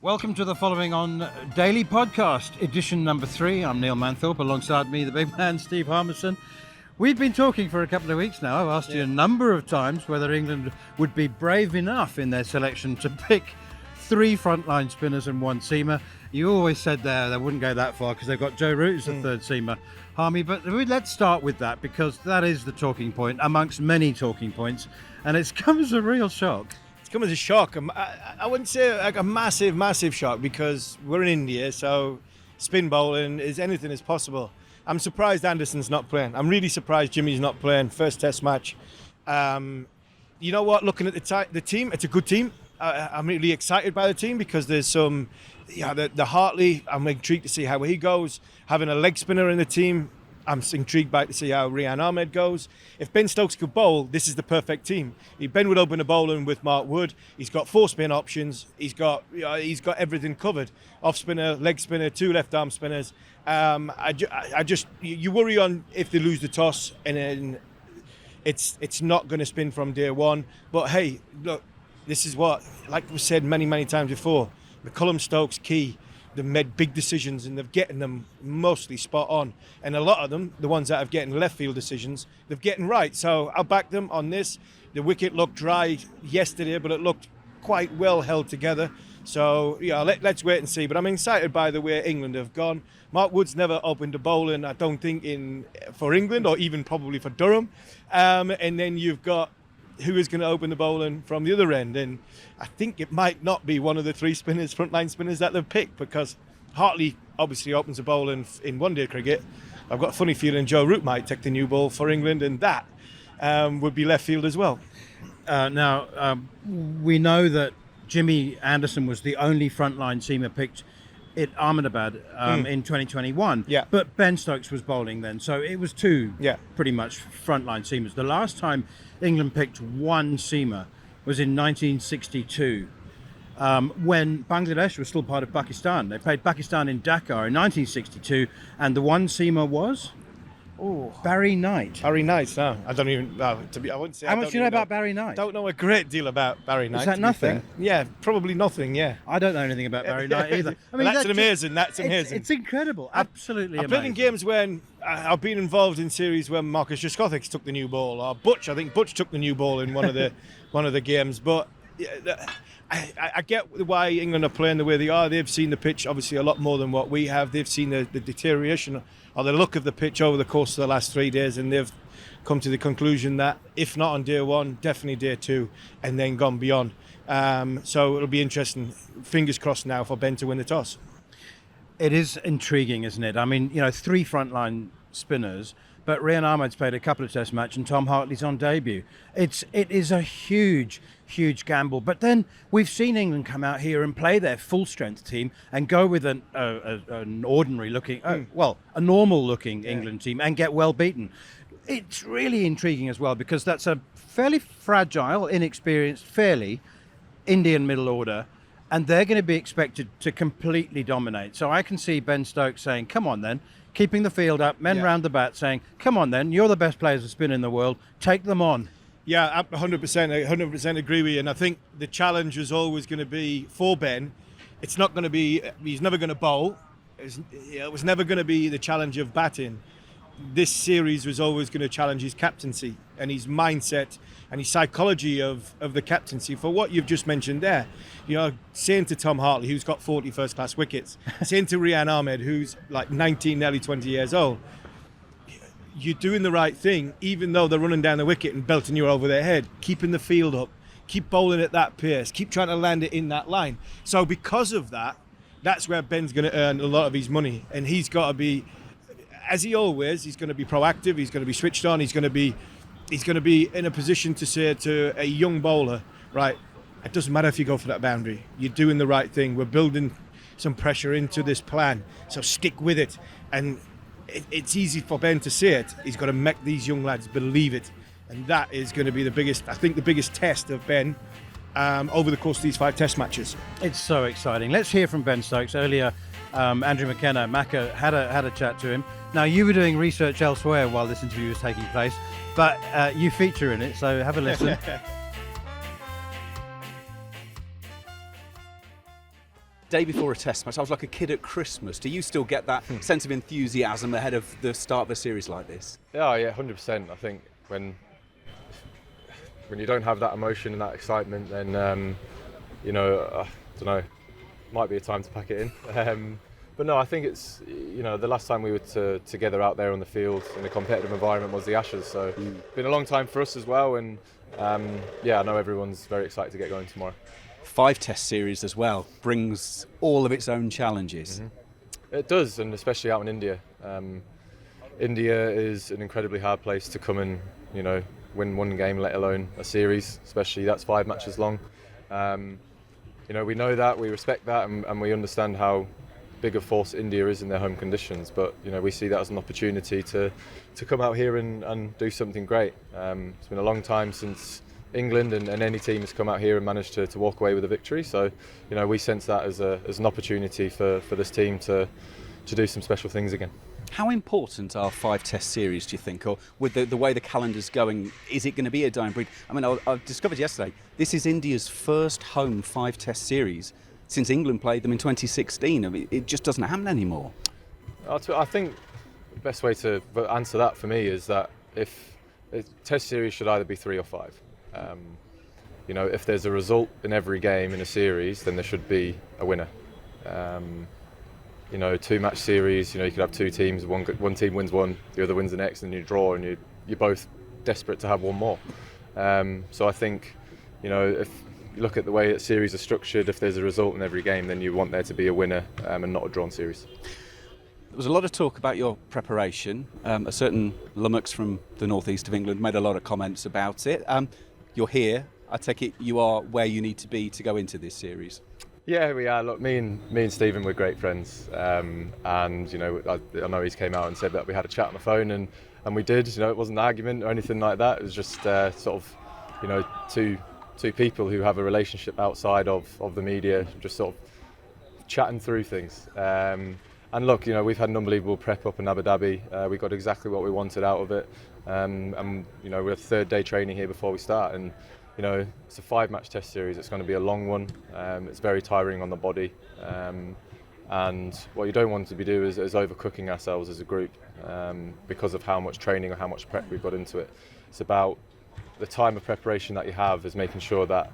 Welcome to the following on Daily Podcast, edition number 3. I'm Neil Manthorp, alongside me, the big man, Steve Harmison. We've been talking for a couple of weeks now. I've asked you a number of times whether England would be brave enough in their selection to pick 3 frontline spinners and 1 seamer. You always said they wouldn't go that far because they've got Joe Root as the 3rd seamer, Harmy. But let's start with that because that is the talking point amongst many talking points, and it's come as a real shock. It's come as a shock. I wouldn't say like a massive shock because we're in India, so spin bowling is anything is possible. I'm surprised Anderson's not playing. I'm really surprised Jimmy's not playing. First Test match. You know what? Looking at the team, it's a good team. I'm really excited by the team because there's some, the Hartley. I'm intrigued to see how he goes. Having a leg spinner in the team, I'm intrigued by to see how Rian Ahmed goes. If Ben Stokes could bowl, this is the perfect team. Ben would open the bowling with Mark Wood. He's got 4 spin options. He's got everything covered. Off spinner, leg spinner, 2 left arm spinners. You worry on if they lose the toss and then it's not going to spin from day one. But hey, look, this is what, like we said many times before, McCullum Stokes key. They've made big decisions and they've getting them mostly spot on. And a lot of them, the ones that have getting left field decisions, they've getting right. So I'll back them on this. The wicket looked dry yesterday, but it looked quite well held together. So let's wait and see. But I'm excited by the way England have gone. Mark Wood's never opened a bowling, I don't think, for England or even probably for Durham. And then you've got who is going to open the bowling from the other end, and I think it might not be one of the 3 spinners, frontline spinners that they've picked, because Hartley obviously opens the bowling in one-day cricket. I've got a funny feeling Joe Root might take the new ball for England, and that would be left field as well. Now, we know that Jimmy Anderson was the only frontline seamer picked at Ahmedabad in 2021. Yeah. But Ben Stokes was bowling then, so it was 2 pretty much frontline seamers. The last time England picked 1 seamer was in 1962 when Bangladesh was still part of Pakistan. They played Pakistan in Dhaka in 1962, and the 1 seamer was Barry Knight. Barry Knight, no. I don't even, I wouldn't say. How much do you know about Barry Knight? Don't know a great deal about Barry Knight. Is that nothing? Yeah, probably nothing, yeah. I don't know anything about Barry Knight either. I mean, that's amazing. It's incredible. Absolutely amazing. I've played in games when I've been involved in series when Marcus Jaskovich took the new ball, or Butch. I think Butch took the new ball in one of the games. But I get why England are playing the way they are. They've seen the pitch obviously a lot more than what we have. They've seen the deterioration or the look of the pitch over the course of the last 3 days, and they've come to the conclusion that if not on day 1, definitely day 2, and then gone beyond. So it'll be interesting. Fingers crossed now for Ben to win the toss. It is intriguing, isn't it? I mean, 3 frontline spinners, but Rian Ahmed's played a couple of Test matches and Tom Hartley's on debut. It is a huge gamble. But then we've seen England come out here and play their full strength team and go with an ordinary looking, a normal looking England team and get well beaten. It's really intriguing as well because that's a fairly fragile, inexperienced, fairly Indian middle order, and they're going to be expected to completely dominate. So I can see Ben Stokes saying, come on then, keeping the field up, men round the bat saying, come on then, you're the best players to spin in the world, take them on. Yeah, 100% agree with you. And I think the challenge is always going to be for Ben. It's not going to be, he's never going to bowl. It was never going to be the challenge of batting. This series was always going to challenge his captaincy and his mindset and his psychology of the captaincy for what you've just mentioned there. Saying to Tom Hartley, who's got 40 first-class wickets, saying to Rian Ahmed, who's like 19, nearly 20 years old, you're doing the right thing, even though they're running down the wicket and belting you over their head, keeping the field up, keep bowling at that pace, keep trying to land it in that line. So because of that, that's where Ben's going to earn a lot of his money. And he's got to be, as he always, he's going to be proactive, he's going to be switched on, he's going to be in a position to say to a young bowler, right, it doesn't matter if you go for that boundary, you're doing the right thing, we're building some pressure into this plan, so stick with it. And it's easy for Ben to say it, he's got to make these young lads believe it, and that is going to be the biggest test of Ben over the course of these 5 Test matches. It's so exciting. Let's hear from Ben Stokes. Earlier, Andrew McKenna, Macca, had a chat to him. Now, you were doing research elsewhere while this interview was taking place, but you feature in it, so have a listen. day before a test match, I was like a kid at Christmas. Do you still get that sense of enthusiasm ahead of the start of a series like this? Yeah, 100%. I think when you don't have that emotion and that excitement, then I don't know, might be a time to pack it in. But no, I think it's, the last time we were together out there on the field in a competitive environment was the Ashes. So it's been a long time for us as well, and I know everyone's very excited to get going tomorrow. 5 test series as well brings all of its own challenges. Mm-hmm. It does, and especially out in India. India is an incredibly hard place to come and, win one game, let alone a series, especially that's 5 matches long. We know that, we respect that, and we understand how big a force India is in their home conditions, but we see that as an opportunity to come out here and do something great. It's been a long time since England and any team has come out here and managed to walk away with a victory, so we sense that as an opportunity for this team to do some special things again. How important are 5 test series, do you think, or with the way the calendar's going, is it going to be a dying breed? I mean, I discovered yesterday, this is India's first home 5 test series since England played them in 2016. I mean, it just doesn't happen anymore. I think the best way to answer that for me is that if a test series should either be 3 or 5. If there's a result in every game in a series, then there should be a winner. 2-match series, you could have 2 teams, one team wins one, the other wins the next, and you draw, and you're both desperate to have one more. So I think, if you look at the way that series are structured, if there's a result in every game, then you want there to be a winner and not a drawn series. There was a lot of talk about your preparation. A certain lummox from the northeast of England made a lot of comments about it. You're here. I take it you are where you need to be to go into this series. Yeah, we are. Look, me and Stephen were great friends, and I know he's came out and said that we had a chat on the phone, and we did. It wasn't an argument or anything like that. It was just two people who have a relationship outside of the media, just sort of chatting through things. And look, we've had an unbelievable prep up in Abu Dhabi. We got exactly what we wanted out of it, and we're 3rd day training here before we start, and it's a 5-match test series. It's going to be a long one. It's very tiring on the body, and what you don't want to be doing is overcooking ourselves as a group because of how much training or how much prep we've got into it. It's about the time of preparation that you have is making sure that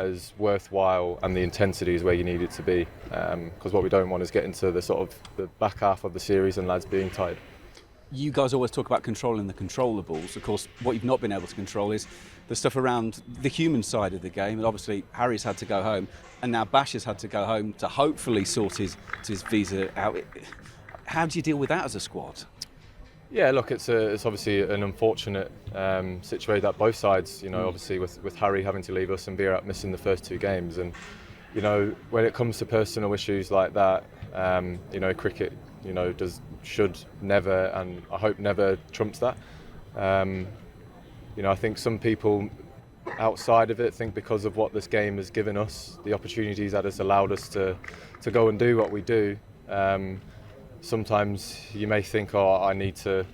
is worthwhile and the intensity is where you need it to be, because what we don't want is get into the back half of the series and lads being tired. You guys always talk about controlling the controllables. Of course, what you've not been able to control is the stuff around the human side of the game. And obviously, Harry's had to go home, and now Bash has had to go home to hopefully sort his visa out. How do you deal with that as a squad? Yeah, look, it's obviously an unfortunate situation that both sides, obviously with Harry having to leave us and Virat missing the first 2 games. And, when it comes to personal issues like that, cricket, should never, and I hope never, trumps that. I think some people outside of it think because of what this game has given us, the opportunities that it's allowed us to go and do what we do, sometimes you may think, I need to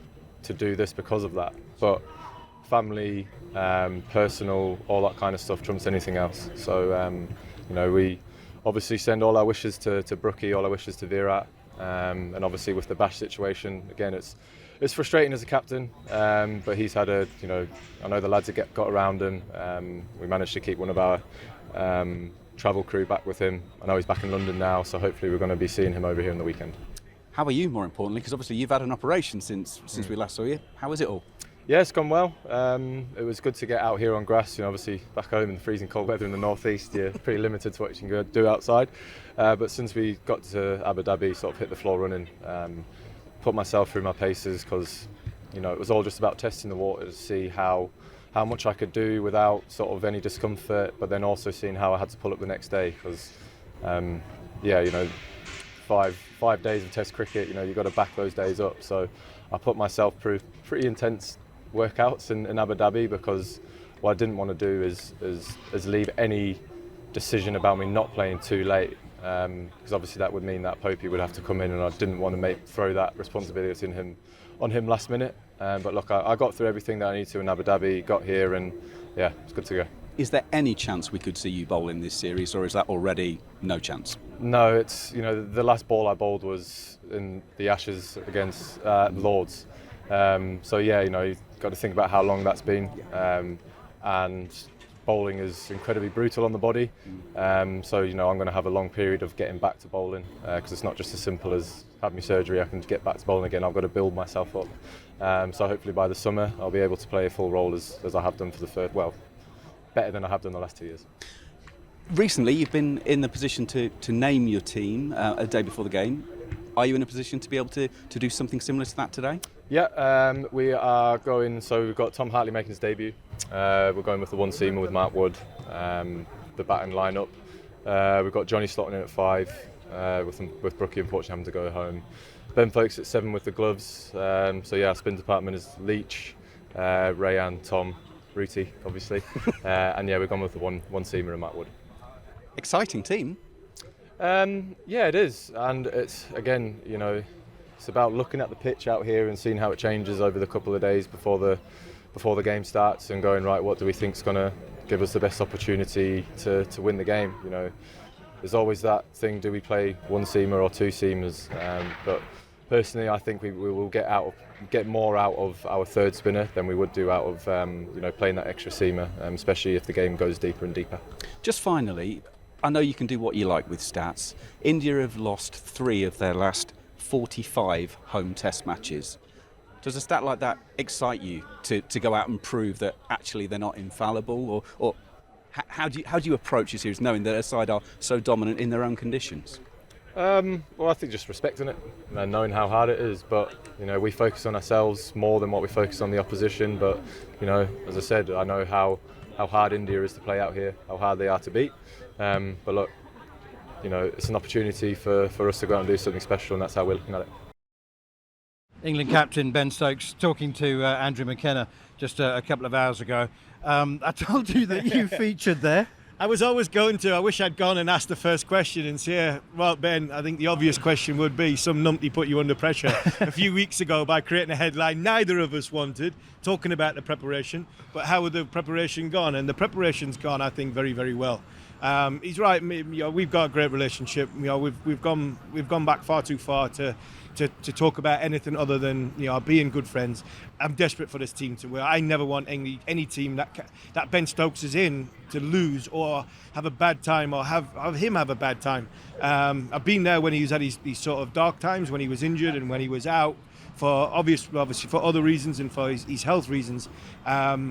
do this because of that. But family, personal, all that kind of stuff trumps anything else. So, we obviously send all our wishes to Brookie, all our wishes to Virat. And obviously with the Bash situation, again, it's frustrating as a captain, but he's had I know the lads have got around him. We managed to keep one of our travel crew back with him. I know he's back in London now, so hopefully we're going to be seeing him over here on the weekend. How are you, more importantly? Because obviously you've had an operation since we last saw you. How is it all? Yeah, it's gone well. It was good to get out here on grass. Obviously back home in the freezing cold weather in the northeast, you're pretty limited to what you can do outside. But since we got to Abu Dhabi, sort of hit the floor running, put myself through my paces, because it was all just about testing the water to see how much I could do without sort of any discomfort, but then also seeing how I had to pull up the next day, because 5 days of test cricket, you've got to back those days up. So I put myself through pretty intense workouts in Abu Dhabi, because what I didn't want to do is leave any decision about me not playing too late, because obviously that would mean that Popey would have to come in, and I didn't want to throw that responsibility on him last minute. But look, I got through everything that I need to in Abu Dhabi, got here, and yeah, it's good to go. Is there any chance we could see you bowl in this series, or is that already no chance? No, it's, the last ball I bowled was in the Ashes against Lords. So yeah, you've got to think about how long that's been, and bowling is incredibly brutal on the body. So I'm going to have a long period of getting back to bowling, because it's not just as simple as have my surgery, I can get back to bowling again. I've got to build myself up. So hopefully by the summer I'll be able to play a full role as I have done for the first, better than I have done the last 2 years. Recently, you've been in the position to name your team a day before the game. Are you in a position to be able to do something similar to that today? Yeah, we are going. So we've got Tom Hartley making his debut. We're going with the one seamer with Mark Wood, the batting lineup. We've got Johnny slotting in at 5, with Brookie unfortunately having to go home. Ben Folkes at 7 with the gloves. So yeah, our spin department is Leach, Rayan, Tom, Rooty, obviously, and yeah, we've gone with the one seamer and Mark Wood. Exciting team. Yeah, it is, and it's again, it's about looking at the pitch out here and seeing how it changes over the couple of days before the game starts, and going, right, what do we think is going to give us the best opportunity to win the game? There's always that thing: do we play one seamer or two seamers? But personally, I think we will get more out of our third spinner than we would do out of playing that extra seamer, especially if the game goes deeper and deeper. Just finally, I know you can do what you like with stats. India have lost 3 of their last 45 home test matches. Does a stat like that excite you to go out and prove that actually they're not infallible? Or how do you approach a series knowing that a side are so dominant in their own conditions? Well, I think just respecting it and knowing how hard it is. But we focus on ourselves more than what we focus on the opposition. But as I said, I know how hard India is to play out here, how hard they are to beat. But look, it's an opportunity for us to go out and do something special, and that's how we're looking at it. England captain Ben Stokes talking to Andrew McKenna just a couple of hours ago. I told you that you featured there. I was always going to. I wish I'd gone and asked the first question and say, well, Ben, I think the obvious question would be, some numpty put you under pressure a few weeks ago by creating a headline neither of us wanted, talking about the preparation, but how had the preparation gone? And the preparation's gone, I think, very, very well. He's right. We've got a great relationship. We've gone back far too far to talk about anything other than being good friends. I'm desperate for this team to win. I never want any team that Ben Stokes is in to lose or have a bad time or have him have a bad time. I've been there when he was at his sort of dark times, when he was injured and when he was out for obviously for other reasons and for his health reasons. I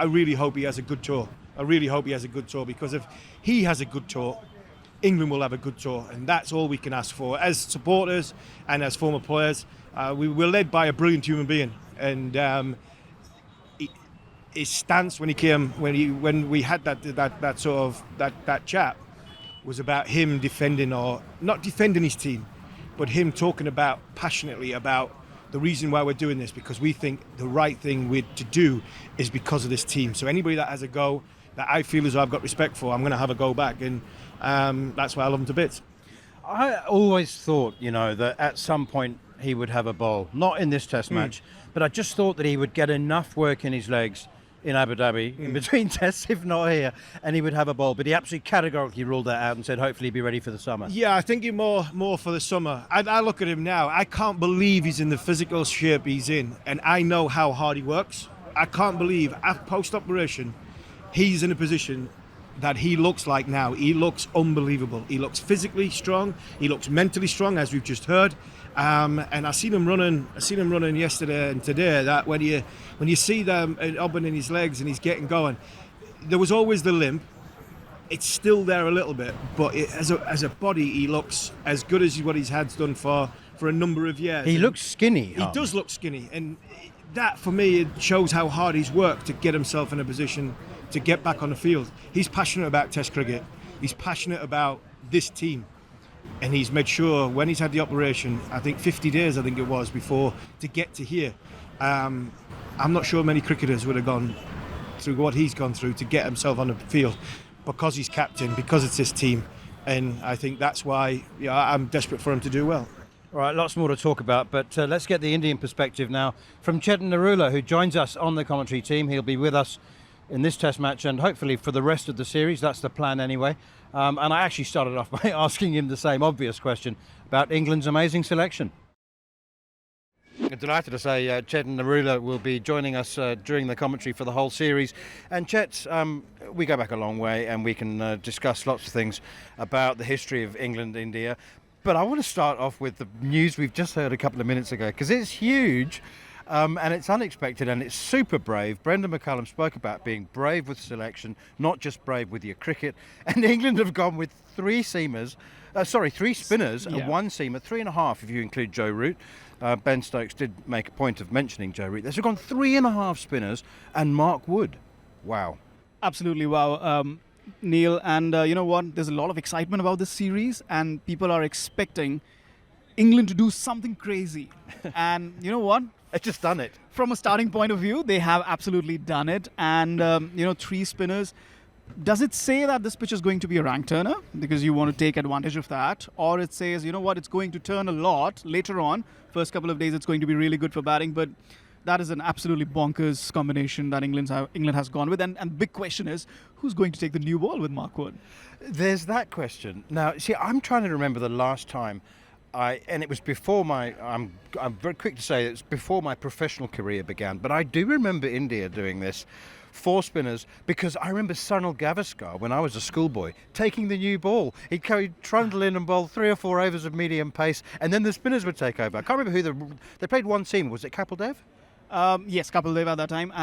really hope he has a good tour. I really hope he has a good tour, because if he has a good tour, England will have a good tour, and that's all we can ask for as supporters and as former players. We were led by a brilliant human being, and his stance when we had that chat was about him defending, or not defending his team, but him talking about passionately about the reason why we're doing this, because we think the right thing to do is because of this team. So anybody that has a go that I feel as though I've got respect for, I'm going to have a go back, and that's why I love him to bits. I always thought, that at some point he would have a bowl. Not in this test match, but I just thought that he would get enough work in his legs in Abu Dhabi, in between tests, if not here, and he would have a bowl. But he absolutely categorically ruled that out and said hopefully he'd be ready for the summer. Yeah, I think he's more for the summer. I look at him now, I can't believe he's in the physical shape he's in, and I know how hard he works. I can't believe, post-operation, he's in a position that he looks like now. He looks unbelievable. He looks physically strong. He looks mentally strong, as we've just heard. And I seen him running yesterday and today. That when you see them opening his legs and he's getting going, there was always the limp. It's still there a little bit, but as a body, he looks as good as what he's had done for a number of years. He looks skinny. He does look skinny, and that for me it shows how hard he's worked to get himself in a position to get back on the field. He's passionate about Test cricket. He's passionate about this team. And he's made sure when he's had the operation, I think 50 days, it was, before to get to here. I'm not sure many cricketers would have gone through what he's gone through to get himself on the field, because he's captain, because it's his team. And I think that's why I'm desperate for him to do well. All right, lots more to talk about, but let's get the Indian perspective now from Chetan Narula, who joins us on the commentary team. He'll be with us in this Test match, and hopefully for the rest of the series. That's the plan anyway. And I actually started off by asking him the same obvious question about England's amazing selection. I'm delighted to say Chetan Narula will be joining us during the commentary for the whole series. And Chet, we go back a long way and we can discuss lots of things about the history of England-India. But I want to start off with the news we've just heard a couple of minutes ago, because it's huge and it's unexpected and it's super brave. Brendan McCullum spoke about being brave with selection, not just brave with your cricket. And England have gone with three spinners and one seamer, 3.5 if you include Joe Root. Ben Stokes did make a point of mentioning Joe Root. They've gone 3.5 spinners and Mark Wood. Wow. Absolutely wow. Neil, and you know what? There's a lot of excitement about this series, and people are expecting England to do something crazy. And you know what? They've just done it. From a starting point of view, they have absolutely done it. And, three spinners. Does it say that this pitch is going to be a rank turner because you want to take advantage of that? Or it says, you know what, it's going to turn a lot later on. First couple of days, it's going to be really good for batting. But that is an absolutely bonkers combination that England has gone with. And the big question is, who's going to take the new ball with Mark Wood? There's that question. Now, see, I'm trying to remember the last time and it was before I'm very quick to say it's before my professional career began, but I do remember India doing this. 4 spinners, because I remember Sunil Gavaskar, when I was a schoolboy, taking the new ball. He'd trundle in and bowl 3 or 4 overs of medium pace, and then the spinners would take over. I can't remember who they played one seam. Was it Kapil Dev? Yes, Kapil Dev at that time.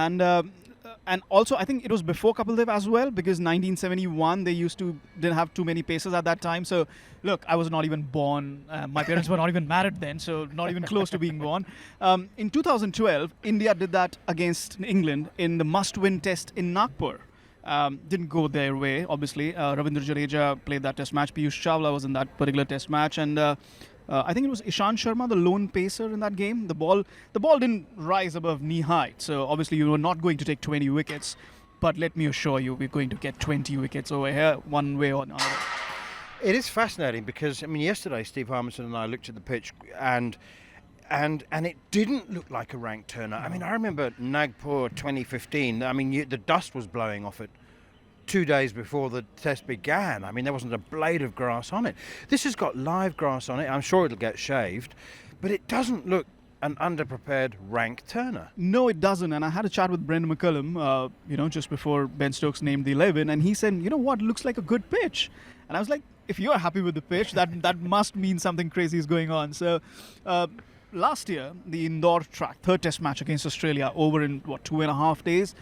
And also, I think it was before Kapil Dev as well, because 1971, they didn't have too many paces at that time. So, look, I was not even born. My parents were not even married then, so not even close to being born. In 2012, India did that against England in the must-win test in Nagpur. Didn't go their way, obviously. Ravindra Jadeja played that test match. Piyush Chawla was in that particular test match. And I think it was Ishant Sharma, the lone pacer in that game. The ball didn't rise above knee height. So obviously you were not going to take 20 wickets. But let me assure you, we're going to get 20 wickets over here, one way or another. It is fascinating because, I mean, yesterday Steve Harmison and I looked at the pitch and it didn't look like a rank turner. I mean, I remember Nagpur 2015. I mean, the dust was blowing off it 2 days before the test began. I mean, there wasn't a blade of grass on it. This has got live grass on it. I'm sure it'll get shaved, but it doesn't look an underprepared rank turner. No, it doesn't. And I had a chat with Brendan McCullum, just before Ben Stokes named the 11, and he said, you know what, looks like a good pitch. And I was like, if you're happy with the pitch, that must mean something crazy is going on. So last year, the Indore track, 3rd test match against Australia, over in, 2.5 days,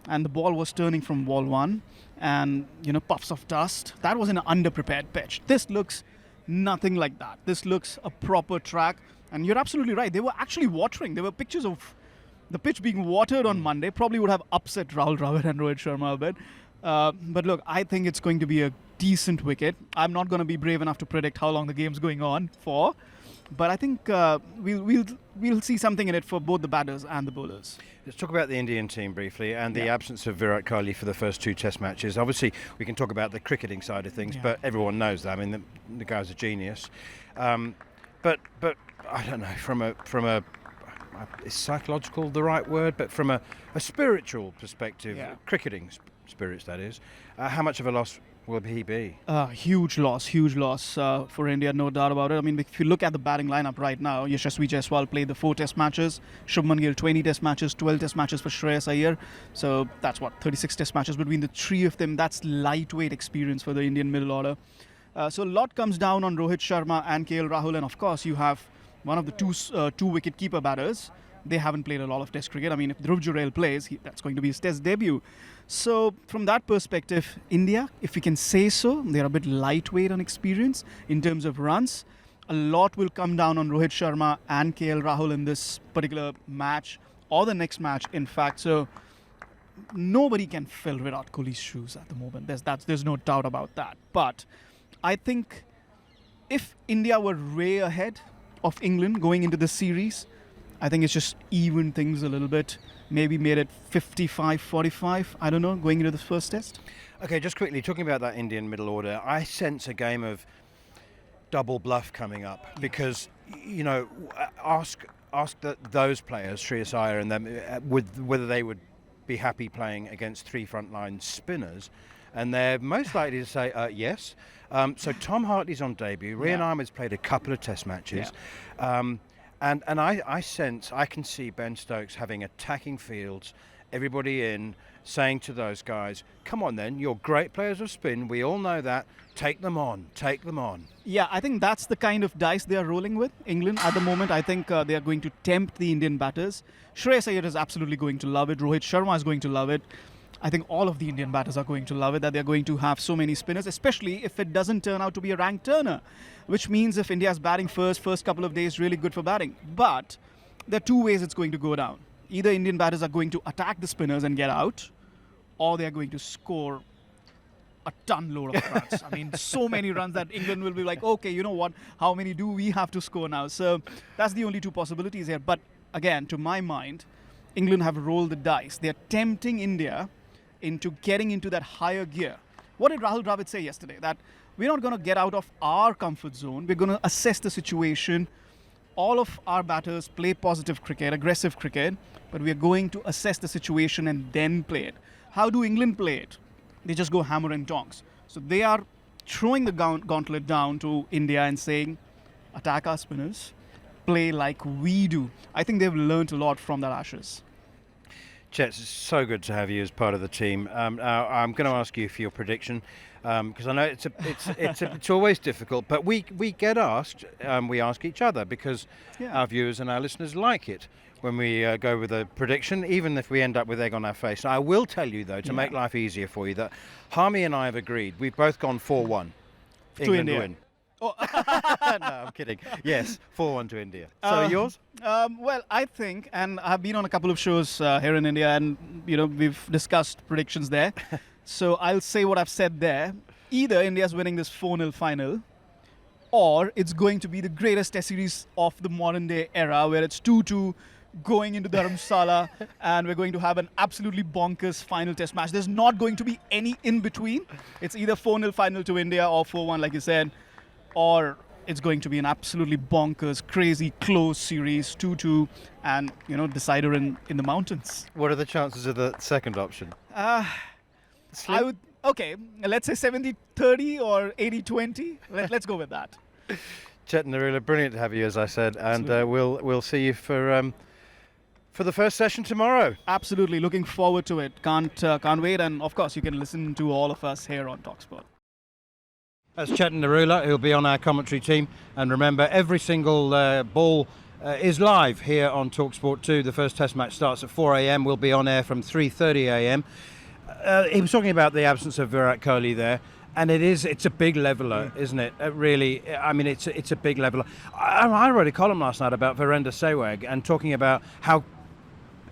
and the ball was turning from ball 1, and, puffs of dust. That was an underprepared pitch. This looks nothing like that. This looks a proper track, and you're absolutely right. They were actually watering. There were pictures of the pitch being watered on Monday. Probably would have upset Rahul Dravid and Rohit Sharma a bit. But look, I think it's going to be a decent wicket. I'm not going to be brave enough to predict how long the game's going on for, but I think we'll see something in it for both the batters and the bowlers. Let's talk about the Indian team briefly and the absence of Virat Kohli for the first 2 test matches. Obviously, we can talk about the cricketing side of things, but everyone knows that. I mean, the guy's a genius. But I don't know, from a is psychological the right word? But from a spiritual perspective, cricketing spirits, that is, how much of a loss will he be? Huge loss for India, no doubt about it. I mean, if you look at the batting lineup right now, Yashasvi Jaiswal played the 4 test matches, Shubman Gill 20 test matches, 12 test matches for Shreyas Iyer. So that's 36 test matches between the 3 of them. That's lightweight experience for the Indian middle order. So a lot comes down on Rohit Sharma and KL Rahul, and of course you have one of the 2 wicket keeper batters. They haven't played a lot of test cricket. I mean, if Dhruv Jurel plays, that's going to be his test debut. So from that perspective, India, if we can say so, they're a bit lightweight on experience in terms of runs. A lot will come down on Rohit Sharma and KL Rahul in this particular match or the next match, in fact. So nobody can fill Virat Kohli's shoes at the moment. There's no doubt about that. But I think if India were way ahead of England going into this series, I think it's just evened things a little bit. Maybe made it 55-45, I don't know, going into the first test. Okay, just quickly, talking about that Indian middle order, I sense a game of double bluff coming up because, ask those players, Shreyas Iyer and them, whether they would be happy playing against three frontline spinners? And they're most likely to say yes. So Tom Hartley's on debut. Rian Ahmed's played a couple of test matches. And I can see Ben Stokes having attacking fields, everybody in, saying to those guys, come on then, you're great players of spin, we all know that, take them on. Yeah, I think that's the kind of dice they are rolling with, England, at the moment. I think they are going to tempt the Indian batters. Shreyas Iyer is absolutely going to love it. Rohit Sharma is going to love it. I think all of the Indian batters are going to love it, that they're going to have so many spinners, especially if it doesn't turn out to be a ranked turner, which means if India's batting first couple of days, really good for batting. But there are two ways it's going to go down. Either Indian batters are going to attack the spinners and get out, or they're going to score a ton load of runs. I mean, so many runs that England will be like, okay, you know what, how many do we have to score now? So that's the only two possibilities here. But again, to my mind, England have rolled the dice. They're tempting India into getting into that higher gear. What did Rahul Dravid say yesterday? That we're not going to get out of our comfort zone. We're going to assess the situation. All of our batters play positive cricket, aggressive cricket, but we're going to assess the situation and then play it. How do England play it? They just go hammer and tongs. So they are throwing the gauntlet down to India and saying, attack our spinners, play like we do. I think they've learned a lot from that Ashes. Chet, it's so good to have you as part of the team. Now, I'm going to ask you for your prediction because I know it's always difficult, but we get asked, we ask each other because our viewers and our listeners like it when we go with a prediction, even if we end up with egg on our face. Now, I will tell you, though, to make life easier for you, that Harmy and I have agreed. We've both gone 4-1. To India. Win. Oh. No, I'm kidding. Yes, 4-1 to India. So yours? Well, I think, and I've been on a couple of shows here in India, and we've discussed predictions there. So I'll say what I've said there. Either India's winning this 4-0 final, or it's going to be the greatest test series of the modern day era, where it's 2-2 going into Dharamsala, and we're going to have an absolutely bonkers final test match. There's not going to be any in between. It's either 4-0 final to India or 4-1, like you said, or it's going to be an absolutely bonkers, crazy, close series, 2-2, and, decider in the mountains. What are the chances of the second option? Let's say 70-30 or 80-20. Let's go with that. Chetan, Narula, brilliant to have you, as I said, and we'll see you for the first session tomorrow. Absolutely, looking forward to it. Can't wait, and of course you can listen to all of us here on talkSPORT. That's Chetan Narula, who'll be on our commentary team. And remember, every single ball is live here on talkSPORT 2. The first test match starts at 4 a.m. We'll be on air from 3:30 a.m. He was talking about the absence of Virat Kohli there. And it's a big leveler, isn't it? Really, I mean, it's a big leveler. I wrote a column last night about Virender Sehwag and talking about how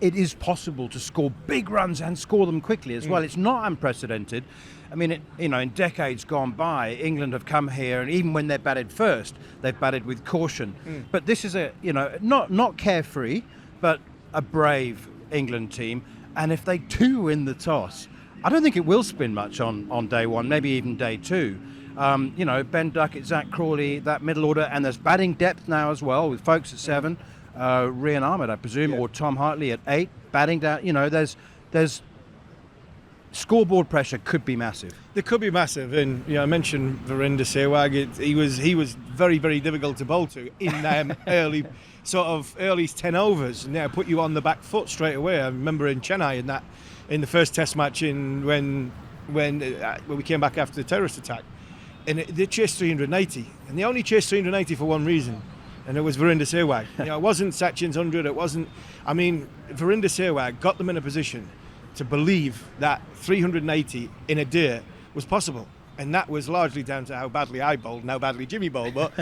it is possible to score big runs and score them quickly as well. It's not unprecedented. I mean, in decades gone by, England have come here, and even when they've batted first, they've batted with caution. But this is not carefree, but a brave England team. And if they do win the toss, I don't think it will spin much on day one, maybe even day two. Ben Duckett, Zach Crawley, that middle order, and there's batting depth now as well with folks at 7, Rian Ahmed, I presume, or Tom Hartley at 8, batting down. There's scoreboard pressure could be massive. They could be massive, and I mentioned Virender Sehwag. He was very, very difficult to bowl to in them early 10 overs, and put you on the back foot straight away. I remember in Chennai in the first Test match when we came back after the terrorist attack, and they chased 380, and they only chased 380 for one reason, and it was Virender Sehwag. It wasn't Sachin's 100. It wasn't. I mean, Virender Sehwag got them in a position to believe that 380 in a day was possible, and that was largely down to how badly I bowled and how badly Jimmy bowled. But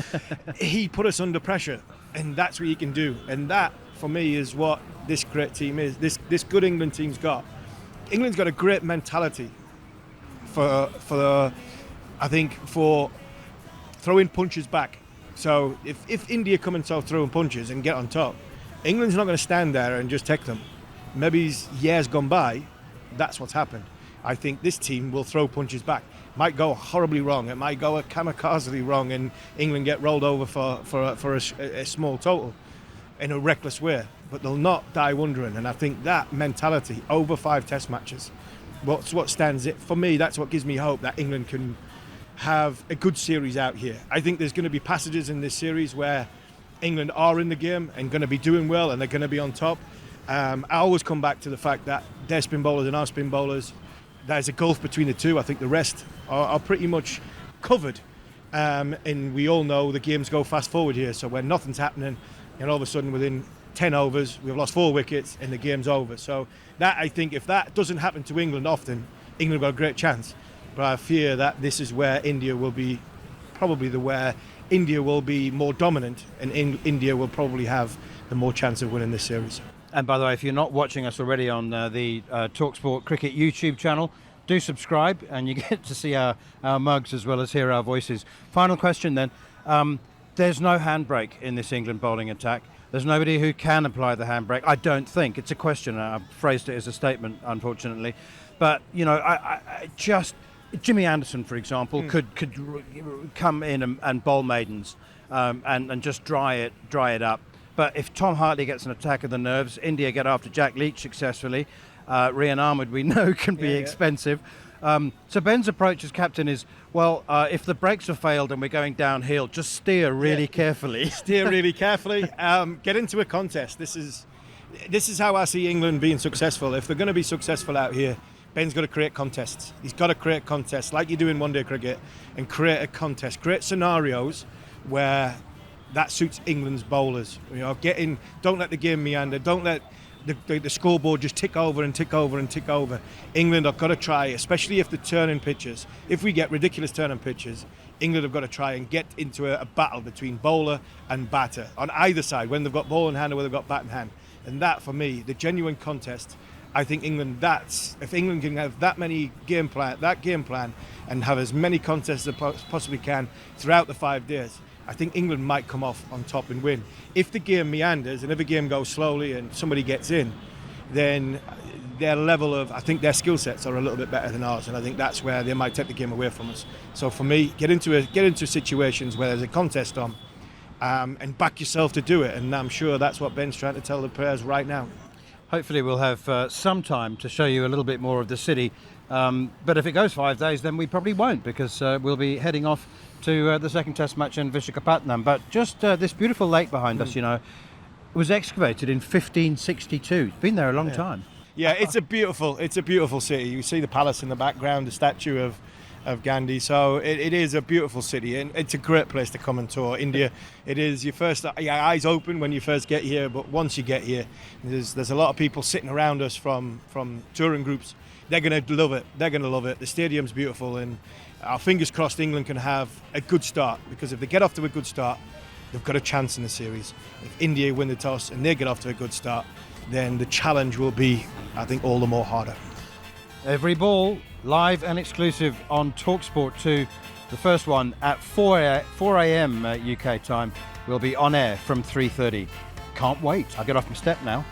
he put us under pressure, and that's what he can do. And that, for me, is what this great team is. This good England team's got. England's got a great mentality for throwing punches back. So if India come and start throwing punches and get on top, England's not going to stand there and just take them. Maybe years gone by, that's what's happened. I think this team will throw punches back. Might go horribly wrong. It might go kamikazely wrong, and England get rolled over for a small total in a reckless way. but they'll not die wondering. And I think that mentality over 5 test matches, what stands it for me, that's what gives me hope that England can have a good series out here. I think there's going to be passages in this series where England are in the game and going to be doing well and they're going to be on top. I always come back to the fact that their spin bowlers and our spin bowlers, there's a gulf between the two. I think the rest are pretty much covered. And we all know the games go fast forward here. So when nothing's happening, and all of a sudden within 10 overs, we've lost 4 wickets and the game's over. So that, I think, if that doesn't happen to England often, England have got a great chance. But I fear that this is where India will be, probably where India will be more dominant, and India will probably have the more chance of winning this series. And by the way, if you're not watching us already on the talkSPORT Cricket YouTube channel, do subscribe and you get to see our mugs as well as hear our voices. Final question then. There's no handbrake in this England bowling attack. There's nobody who can apply the handbrake. I don't think. It's a question. I've phrased it as a statement, unfortunately. But, you know, I just... Jimmy Anderson, for example, could come in and bowl maidens and just dry it up. But if Tom Hartley gets an attack of the nerves, India get after Jack Leach successfully. Rian Ahmed, we know, can be expensive. So Ben's approach as captain is, well, if the brakes have failed and we're going downhill, just steer really carefully. Steer really carefully. Get into a contest. This is how I see England being successful. If they're going to be successful out here, Ben's got to create contests. He's got to create contests like you do in one-day cricket, and create a contest, create scenarios where that suits England's bowlers. You know, don't let the game meander. Don't let the scoreboard just tick over and tick over and tick over. England have got to try, especially if the turning pitches. If we get ridiculous turning pitches, England have got to try and get into a battle between bowler and batter on either side, when they've got ball in hand or when they've got bat in hand. And that, for me, the genuine contest. I think England, if England can have that game plan and have as many contests as possibly can throughout the 5 days, I think England might come off on top and win. If the game meanders and if a game goes slowly and somebody gets in, then I think their skill sets are a little bit better than ours, and I think that's where they might take the game away from us. So for me, get into situations where there's a contest on, and back yourself to do it, and I'm sure that's what Ben's trying to tell the players right now. Hopefully we'll have some time to show you a little bit more of the city. But if it goes 5 days, then we probably won't, because we'll be heading off to the second test match in Visakhapatnam. But just this beautiful lake behind us, you know, it was excavated in 1562. It's been there a long time. Yeah, it's a beautiful city. You see the palace in the background, the statue of Gandhi. So it is a beautiful city, and it's a great place to come and tour India. It is your eyes open when you first get here, but once you get here, there's a lot of people sitting around us from touring groups. They're going to love it. The stadium's beautiful, and our fingers crossed England can have a good start, because if they get off to a good start, they've got a chance in the series. If India win the toss and they get off to a good start, then the challenge will be, I think, all the more harder. Every ball live and exclusive on talkSPORT 2. The first one at 4 a.m. UK time will be on air from 3:30. Can't wait. I'll get off my step now.